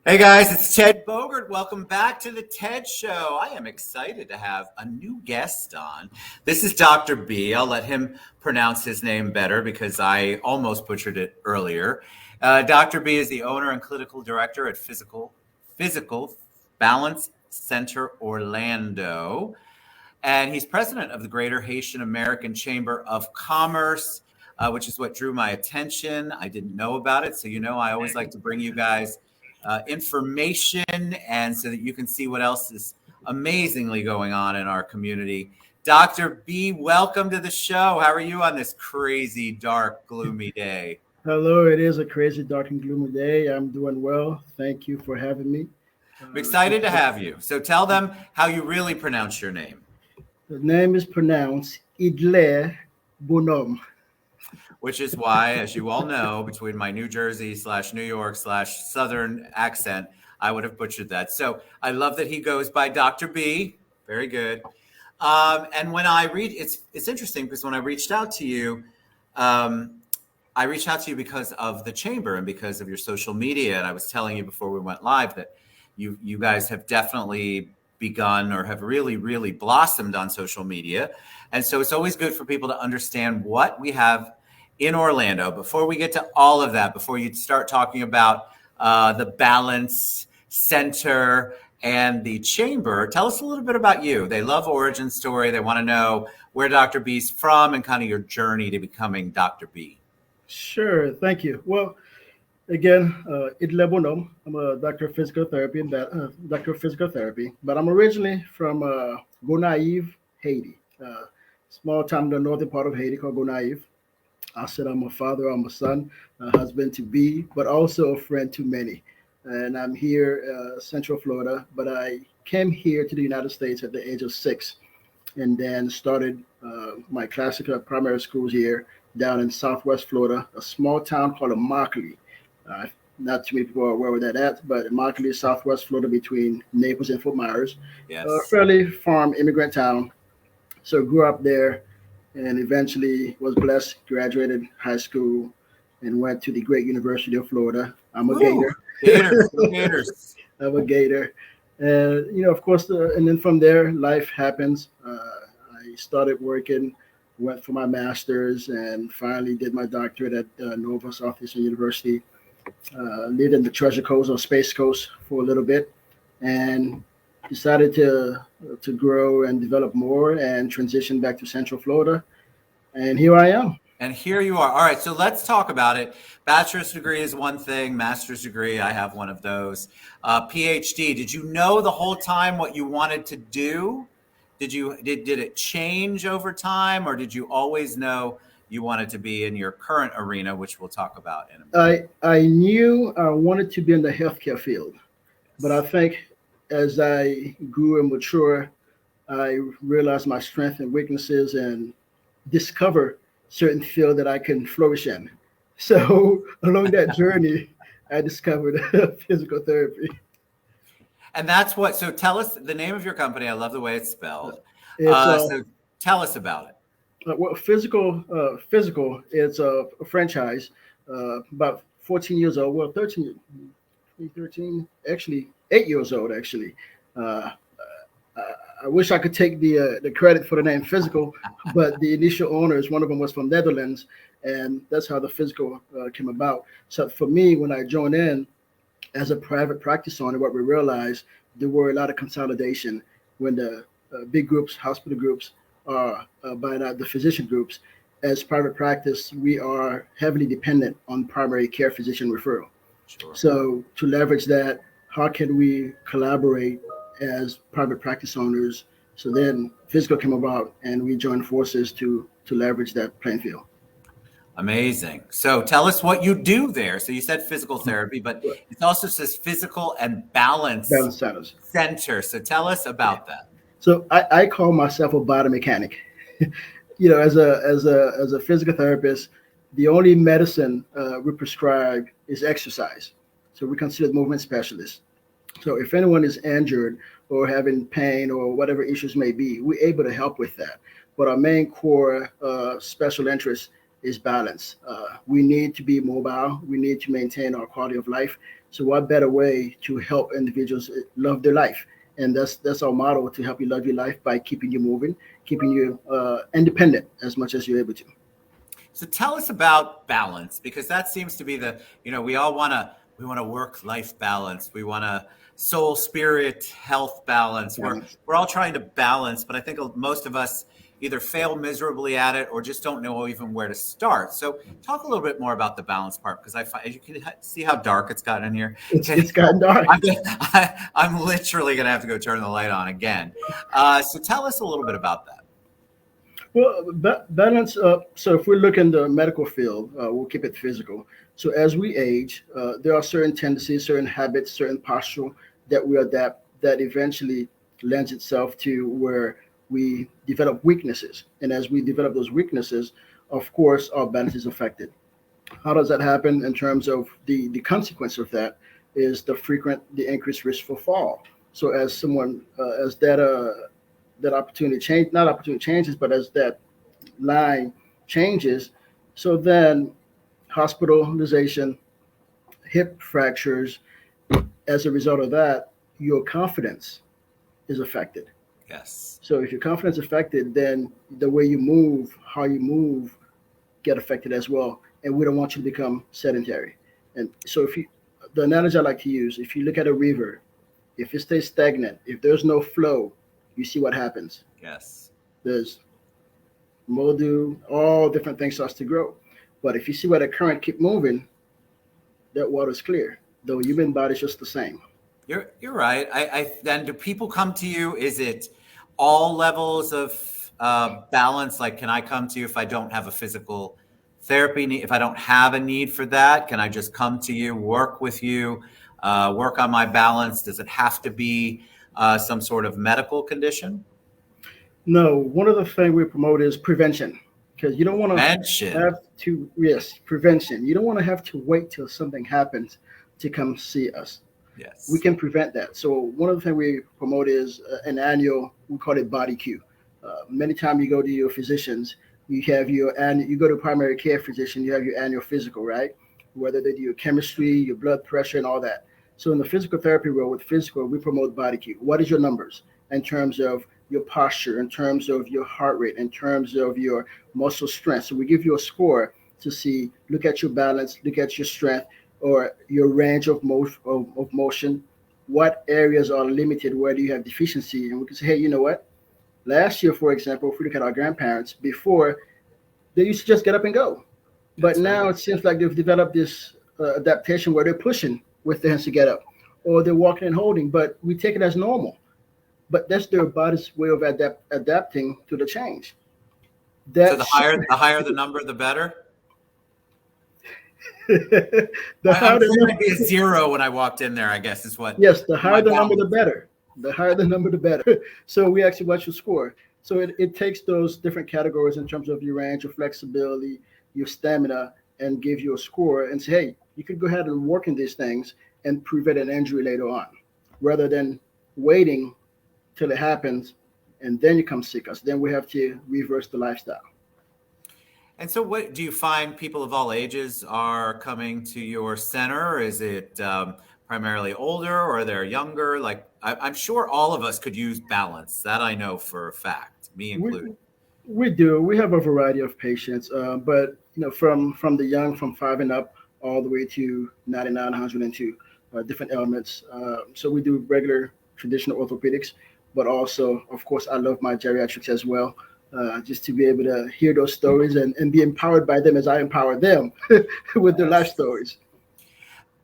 Hey guys, it's Ted Bogert. Welcome back to the TED Show. I am excited to have a new guest on. This is Dr. B. I'll let him pronounce his name better because I almost butchered it earlier. Dr. B is the owner and clinical director at Physical Balance Center Orlando, and he's president of the Greater Haitian American Chamber of Commerce, which is what drew my attention. I didn't know about it, so I always like to bring you guys information and so that you can see what else is amazingly going on in our community. Dr. B, welcome to the show. How are you on this crazy, dark, gloomy day? Hello, it is a crazy, dark, and gloomy day. I'm doing well. Thank you for having me. I'm excited to have you. So tell them how you really pronounce your name. The name is pronounced Idle Bonhomme. Which is why, as you all know, between my New Jersey / New York / Southern accent, I would have butchered that. So I love that he goes by Dr. B. Very good. And when I read, it's interesting because when I reached out to you, I reached out to you because of the chamber and because of your social media. And I was telling you before we went live that you guys have definitely begun or have really, really blossomed on social media. And so it's always good for people to understand what we have in Orlando. Before we get to all of that, before you start talking about the Balance Center and the Chamber, tell us a little bit about you. They love origin story. They want to know where Dr. B's from and kind of your journey to becoming Dr. B. Sure, thank you. Well, again, Idle Bonhomme. I'm a doctor of physical therapy but I'm originally from Gonaives, Haiti. Small town in the northern part of Haiti called Gonaives. I said I'm a father, I'm a son, a husband to be, but also a friend to many. And I'm here, Central Florida, but I came here to the United States at the age of 6 and then started my classical primary schools here down in Southwest Florida, a small town called Immokalee. Not too many people are aware where that at, but Immokalee, Southwest Florida, between Naples and Fort Myers. Yes. A fairly farm immigrant town. So grew up there and eventually was blessed, graduated high school, and went to the great University of Florida. I'm a Gator. Gators. I'm a Gator. And, of course, and then from there, life happens. I started working, went for my master's, and finally did my doctorate at Nova Southeastern University. Lived in the Treasure Coast or Space Coast for a little bit, and decided to grow and develop more and transition back to Central Florida. And here I am. And here you are. All right, so let's talk about it. Bachelor's degree is one thing. Master's degree, I have one of those. PhD, did you know the whole time what you wanted to do? Did it change over time, or did you always know you wanted to be in your current arena, which we'll talk about in a minute? I knew I wanted to be in the healthcare field, but I think as I grew and matured, I realized my strengths and weaknesses and discover certain field that I can flourish in. So along that journey, I discovered physical therapy. And that's what, so tell us the name of your company. I love the way it's spelled. It's So tell us about it. well, physical. It's a franchise, about 14 years old. Well, 13, actually 8 years old. Actually, uh, I wish I could take the credit for the name Physical, but the initial owners, one of them was from Netherlands, and that's how the Physical came about. So for me, when I joined in as a private practice owner, what we realized there were a lot of consolidation when the big groups, hospital groups, are buying out the physician groups. As private practice, we are heavily dependent on primary care physician referral. Sure. So to leverage that, how can we collaborate as private practice owners? So then Physical came about and we joined forces to leverage that playing field. Amazing. So tell us what you do there. So you said physical therapy, but it also says physical and balance Centers. center. So tell us about that. So I call myself a biomechanic. As a physical therapist, the only medicine we prescribe is exercise. So we consider movement specialists. So if anyone is injured or having pain or whatever issues may be, we're able to help with that. But our main core special interest is balance. We need to be mobile. We need to maintain our quality of life. So what better way to help individuals love their life? And that's our motto, to help you love your life by keeping you moving, keeping you independent as much as you're able to. So tell us about balance, because that seems to be the, we want to work life balance. We want to soul spirit health balance. Balance. We're all trying to balance, but I think most of us either fail miserably at it or just don't know even where to start. So talk a little bit more about the balance part, because I find you can see how dark it's gotten in here. It's gotten dark. I'm literally going to have to go turn the light on again. So tell us a little bit about that. Well, balance. So if we look in the medical field, we'll keep it physical. So as we age, there are certain tendencies, certain habits, certain posture that we adapt that eventually lends itself to where we develop weaknesses. And as we develop those weaknesses, of course, our balance is affected. How does that happen? In terms of the consequence of that is the increased risk for fall. So as someone as that opportunity change not opportunity changes, but as that line changes, so then hospitalization, hip fractures, as a result of that, your confidence is affected. Yes. So if your confidence is affected, then the way you move, how you move, get affected as well. And we don't want you to become sedentary. And so the analogy I like to use, if you look at a river, if it stays stagnant, if there's no flow, you see what happens. Yes. There's mildew, all different things starts to grow. But if you see where the current keep moving, that water's clear. The human body's just the same. You're right. I then do people come to you? Is it all levels of balance? Like, can I come to you if I don't have a physical therapy need? If I don't have a need for that, can I just come to you, work with you, work on my balance? Does it have to be some sort of medical condition? No, one of the things we promote is prevention, because you don't want to Prevention. have to, yes, prevention. You don't want to have to wait till something happens to come see us. We Yes. can prevent that. So one of the things we promote is an annual, we call it body Q. Many times you go to your physicians, you have and you go to primary care physician, you have your annual physical, right? Whether they do your chemistry, your blood pressure, and all that. So in the physical therapy world with physical, we promote body Q. What is your numbers in terms of your posture, in terms of your heart rate, in terms of your muscle strength? So we give you a score to see, look at your balance, look at your strength, or your range of motion. What areas are limited? Where do you have deficiency? And we can say, hey, you know what? Last year, for example, if we look at our grandparents, before they used to just get up and go, but That's right. now it seems like they've developed this adaptation where they're pushing with their hands to get up, or they're walking and holding. But we take it as normal. But that's their body's way of adapting to the change. So That the higher the number, the better. the I'm higher the trying to number, be a zero when I walked in there, I guess is what yes, the my higher the number, the balance. better. The higher the number, the better. So we actually watch your score. So it takes those different categories in terms of your range, your flexibility, your stamina, and give you a score and say, hey, you could go ahead and work in these things and prevent an injury later on, rather than waiting till it happens and then you come seek us. Then we have to reverse the lifestyle. And so, what do you find people of all ages are coming to your center? Is it primarily older or they're younger? Like, I'm sure all of us could use balance. That I know for a fact, me We included. we do. We have a variety of patients, but from the young, from five and up, all the way to 99, 102, different elements. So we do regular traditional orthopedics, but also, of course, I love my geriatrics as well. Just to be able to hear those stories and be empowered by them as I empower them with their life Yes. stories.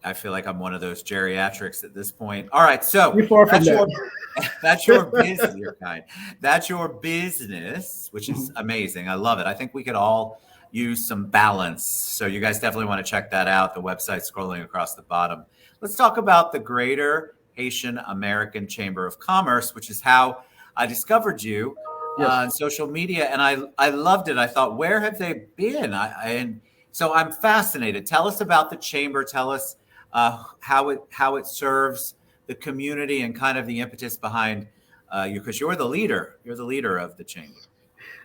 I feel like I'm one of those geriatrics at this point. All right, so You're far from that's that. your that's your business. You're kind. That's your business, which is amazing. I love it. I think we could all use some balance. So you guys definitely want to check that out. The website scrolling across the bottom. Let's talk about the Greater Haitian American Chamber of Commerce, which is how I discovered you Yes. on social media, and I loved it. I thought, where have they been? And so I'm fascinated. Tell us about the chamber. Tell us how it serves the community and kind of the impetus behind you, because you're the leader. You're the leader of the chamber.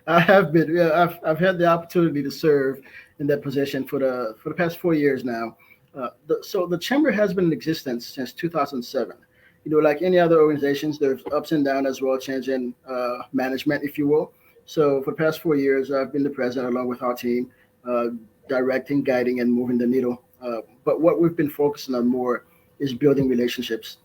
I have been. Yeah, I've had the opportunity to serve in that position for the past 4 years now. So the chamber has been in existence since 2007. Like any other organizations, there's ups and downs as well, changing management, if you will. So for the past 4 years, I've been the president along with our team, uh, directing, guiding, and moving the needle. But what we've been focusing on more is building relationships.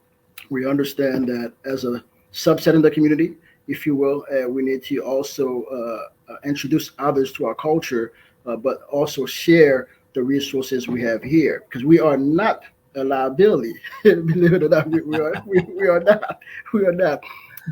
We understand that as a subset in the community, if you will, we need to also introduce others to our culture, but also share the resources we have here because we are not a liability. Believe it or not, we are not. We are not.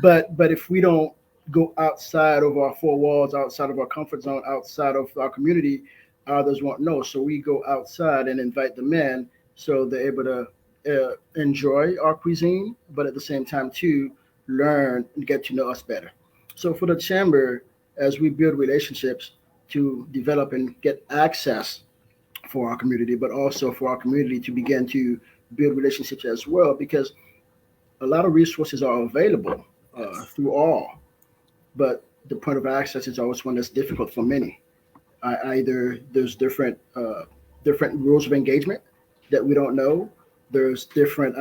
But if we don't go outside of our four walls, outside of our comfort zone, outside of our community, others won't know. So we go outside and invite them in so they're able to enjoy our cuisine, but at the same time to learn and get to know us better. So for the chamber, as we build relationships to develop and get access for our community, but also for our community to begin to build relationships as well, because a lot of resources are available Yes. through all, but the point of access is always one that's difficult for many. Either there's different rules of engagement that we don't know. There's different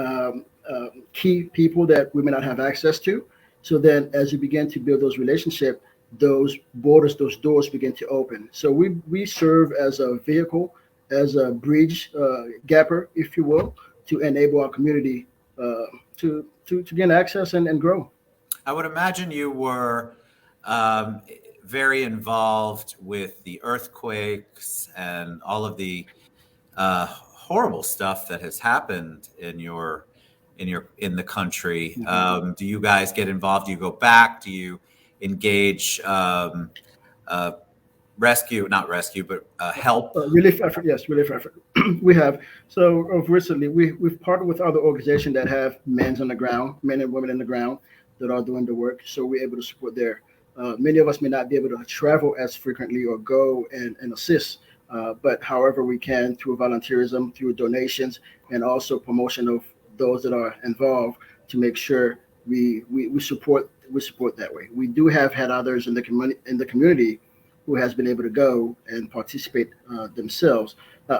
key people that we may not have access to. So then, as you begin to build those relationships, those borders, those doors begin to open. So we serve as a vehicle, as a bridge gapper, if you will, to enable our community to gain access and grow. I would imagine you were um, very involved with the earthquakes and all of the horrible stuff that has happened in the country. Mhm. Do you guys get involved? Do you go back? Do you engage uh, rescue, not rescue, but help? Relief effort, yes, relief effort. We have. So recently, we've partnered with other organizations that have men's on the ground, men and women in the ground that are doing the work. So we're able to support there. Many of us may not be able to travel as frequently or go and assist, but however we can through volunteerism, through donations, and also promotion of those that are involved to make sure we support that way. We do have had others in the community who has been able to go and participate themselves.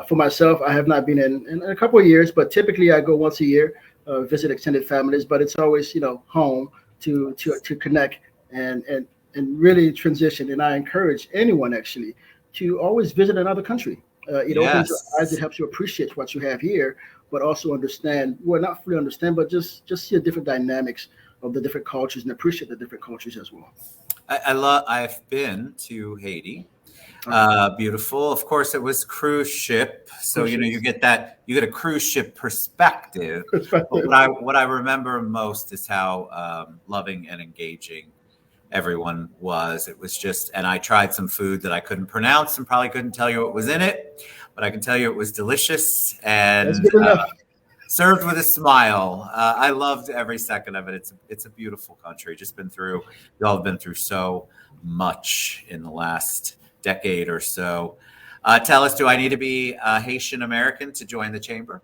For myself, I have not been in a couple of years, but typically I go once a year, visit extended families. But it's always home to connect and really transition. And I encourage anyone actually to always visit another country. It opens your eyes. It Yes. helps you appreciate what you have here, but also understand. Well, not fully understand, but just see the different dynamics of the different cultures and appreciate the different cultures as well. I love. I've been to Haiti. Okay, Beautiful. Of course, it was cruise ship, so cruise you ships get a cruise ship perspective. But perspective. what I remember most is how loving and engaging everyone was. It was just, and I tried some food that I couldn't pronounce and probably couldn't tell you what was in it, but I can tell you it was delicious That's and good enough. served with a smile. I loved every second of it. It's a beautiful country. Just been through. Y'all have been through so much in the last decade or so. Tell us, do I need to be Haitian American to join the chamber?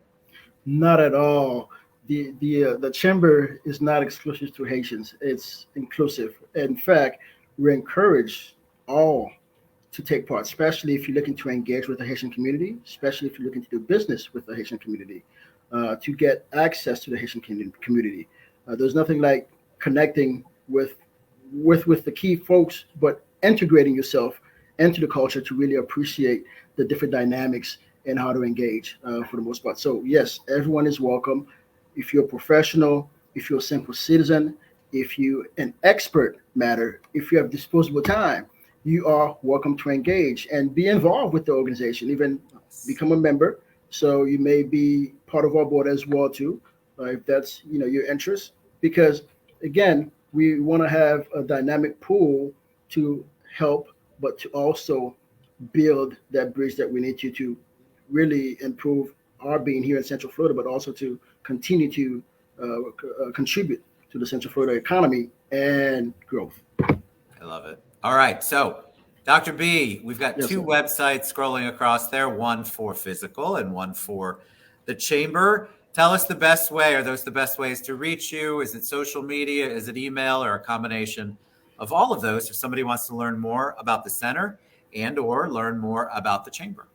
Not at all. The chamber is not exclusive to Haitians. It's inclusive. In fact, we encourage all to take part, especially if you're looking to engage with the Haitian community, especially if you're looking to do business with the Haitian community, to get access to the Haitian community. There's nothing like connecting with the key folks, but integrating yourself into the culture to really appreciate the different dynamics and how to engage for the most part. So yes, everyone is welcome. If you're a professional, if you're a simple citizen, if you an expert matter, if you have disposable time, you are welcome to engage and be involved with the organization, even Yes. become a member. So you may be part of our board as well too, if that's your interest. Because again, we want to have a dynamic pool to help, but to also build that bridge that we need to really improve our being here in Central Florida, but also to continue to contribute to the Central Florida economy and growth. I love it. All right. So, Dr. B, we've got Yes, two sir. websites scrolling across there, one for physical and one for the chamber. Tell us the best way. Are those the best ways to reach you? Is it social media? Is it email or a combination of all of those if somebody wants to learn more about the center and or learn more about the chamber?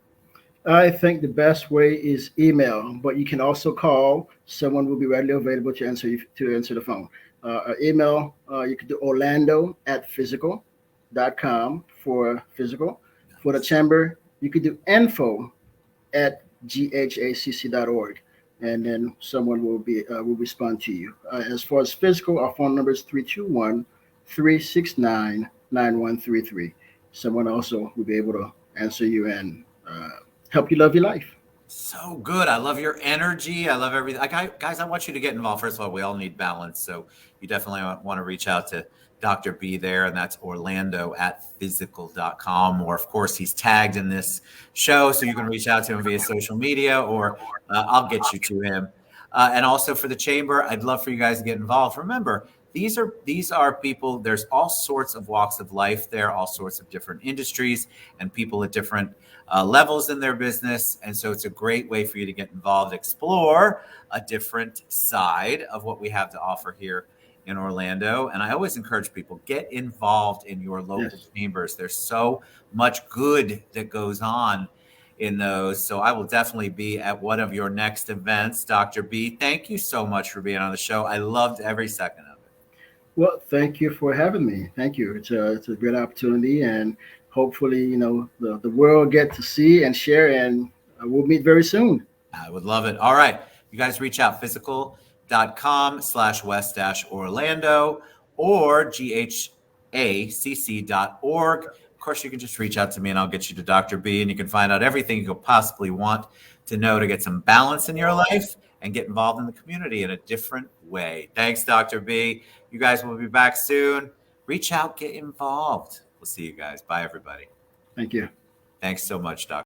I think the best way is email, but you can also call. Someone will be readily available to answer the phone. Email, you could do orlando@physical.com for physical. For the Nice. chamber, you could do info@ghacc.org, and then someone will respond to you. As far as physical, our phone number is 321-369-9133. Someone also will be able to answer you and help you love your life. So good. I love your energy. I love everything. Guys, I want you to get involved. First of all, we all need balance. So you definitely want to reach out to Dr. B there, and that's orlando@fyzical.com. Or, of course, he's tagged in this show, so you can reach out to him via social media, or I'll get you to him. And also for the chamber, I'd love for you guys to get involved. Remember, these are people. There's all sorts of walks of life there, all sorts of different industries, and people at different levels in their business. And so it's a great way for you to get involved, explore a different side of what we have to offer here in Orlando. And I always encourage people, get involved in your local Yes. chambers. There's so much good that goes on in those. So I will definitely be at one of your next events. Dr. B, thank you so much for being on the show. I loved every second of it. Well, thank you for having me. Thank you. It's a great opportunity, and hopefully, the world get to see and share, and we'll meet very soon. I would love it. All right. You guys reach out physical.com/west-orlando or GHACC.org. Of course, you can just reach out to me and I'll get you to Dr. B, and you can find out everything you could possibly want to know to get some balance in your life and get involved in the community in a different way. Thanks, Dr. B. You guys will be back soon. Reach out, get involved. We'll see you guys. Bye, everybody. Thank you. Thanks so much, Dr.